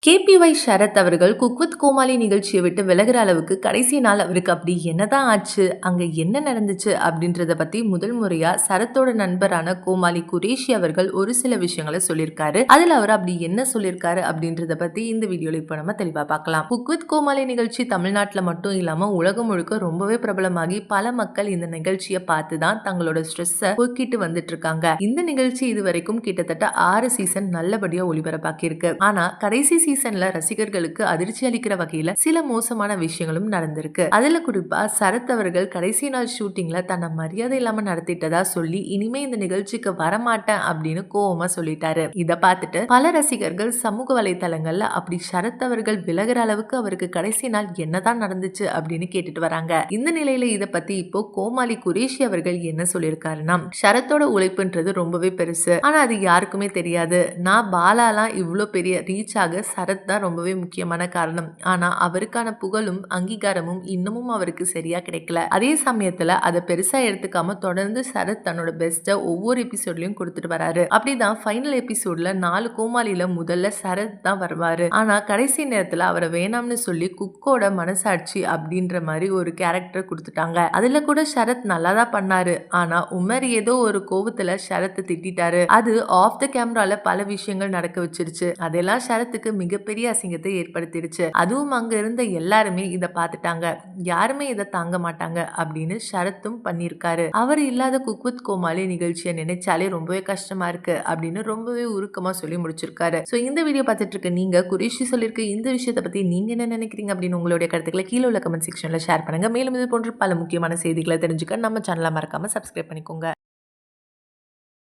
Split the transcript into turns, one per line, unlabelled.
KPY Sharad அவர்கள் cook with கோமாளி நிகழ்ச்சியை விட்டு விலகுற அளவுக்கு கடைசி நாள் அவருக்கு அப்படி என்னதான் ஆச்சு, அங்க என்ன நடந்துச்சு அப்படின்றத பத்தி முதல் முறையா சரத்தோட நண்பரான கோமாளி குரேஷி அவர்கள் ஒரு சில விஷயங்களை சொல்லியிருக்காரு. அதுல அவர் அப்படி என்ன சொல்லியிருக்காரு அப்படின்றத பத்தி இந்த வீடியோல இப்ப நம்ம தெளிவா பார்க்கலாம். குக் வித் கோமாளி நிகழ்ச்சி தமிழ்நாட்டுல மட்டும் இல்லாம உலகம் முழுக்க ரொம்பவே பிரபலமாகி பல மக்கள் இந்த நிகழ்ச்சியை பார்த்து தான் தங்களோட ஸ்ட்ரெஸ்ஸை போக்கிட்டு வந்துட்டு இருக்காங்க. இந்த நிகழ்ச்சி இதுவரைக்கும் கிட்டத்தட்ட 6 சீசன் நல்லபடியா ஒளிபரப்பாக்கி இருக்கு. ஆனா கடைசி சீசன்ல ரசிகர்களுக்கு அதிர்ச்சி அளிக்கிற வகையில சில மோசமான விஷயங்களும் நடந்திருக்கு. அதுல குறிப்பா சரத் அவர்கள் கடைசி நாள் ஷூட்டிங்ல தன்னை மரியாதை இல்லாம நடத்திட்டதா சொல்லி இனிமே இந்த நிகழ்ச்சிக்கு வரமாட்டேன் அப்படின்னு கோவமா சொல்லிட்டாரு. இத பார்த்துட்டு பல ரசிகர்கள் சமூக வலைதளங்கள்ல அப்படி சரத் அவர்கள் விலகிற அளவுக்கு அவருக்கு கடைசி நாள் என்னதான் நடந்துச்சு அப்படின்னு கேட்டுட்டு வராங்க. இந்த நிலையில இத பத்தி இப்போ கோமாளி குரேஷி அவர்கள் என்ன சொல்லியிருக்காருன்னா, சரத்தோட உழைப்புன்றது ரொம்பவே பெருசு, ஆனா அது யாருக்குமே தெரியாது. நான் பாலாலாம் இவ்வளவு பெரிய ரீச் ஆக சரத் தான் ரொம்பவே முக்கியமான காரணம். ஆனா அவருக்கான புகழும் அங்கீகாரமும் இன்னமும் அவருக்கு சரியா கிடைக்கல. அதே சமயத்துல அதை பெருசா எடுத்துக்காம தொடர்ந்து சரத் தன்னோட பெஸ்ட ஒவ்வொரு எபிசோட்லயும் கொடுத்துட்டு வராரு. அப்படிதான் ஃபைனல் எபிசோட்ல 4 கோமாளியில முதல்ல சரத் தான் வருவாரு. ஆனா கடைசி நேரத்துல அவரை வேணாம்னு சொல்லி குக்கோட மனசாட்சி அப்படின்ற மாதிரி ஒரு கேரக்டர் கொடுத்துட்டாங்க. அதுல கூட சரத் நல்லா தான் பண்ணாரு. ஆனா உமர் ஏதோ ஒரு கோவத்துல சரத்தை திட்டாரு. அது ஆஃப் த கேமரால பல விஷயங்கள் நடக்க வச்சிருச்சு. அதெல்லாம் சரத்துக்கு மிகப்பெரிய அசிங்கத்தை ஏற்படுத்திடுச்சு. அதுவும் அங்க இருந்த எல்லாருமே இத பார்த்துட்டாங்க. யாருமே இதை தாங்க மாட்டாங்க அப்படின்னு சரத்தும் பண்ணியிருக்காரு. அவர் இல்லாத குக் வித் கோமாளி நிகழ்ச்சியை நினைச்சாலே ரொம்பவே கஷ்டமா இருக்கு அப்படின்னு ரொம்பவே உருக்கமா சொல்லி முடிச்சிருக்காரு. சோ இந்த வீடியோ பார்த்துட்டு இருக்க நீங்க குரேஷி சொல்லிருக்க இந்த விஷயத்தை பத்தி நீங்க என்ன நினைக்கிறீங்க அப்படின்னு உங்களுடைய கருத்துக்களை கீழே உள்ள கமெண்ட் செக்ஷன்ல ஷேர் பண்ணுங்க. மேலும் இது போன்ற பல முக்கியமான செய்திகளை தெரிஞ்சுக்க நம்ம சேனலை மறக்காம சப்ஸ்கிரைப் பண்ணிக்கோங்க.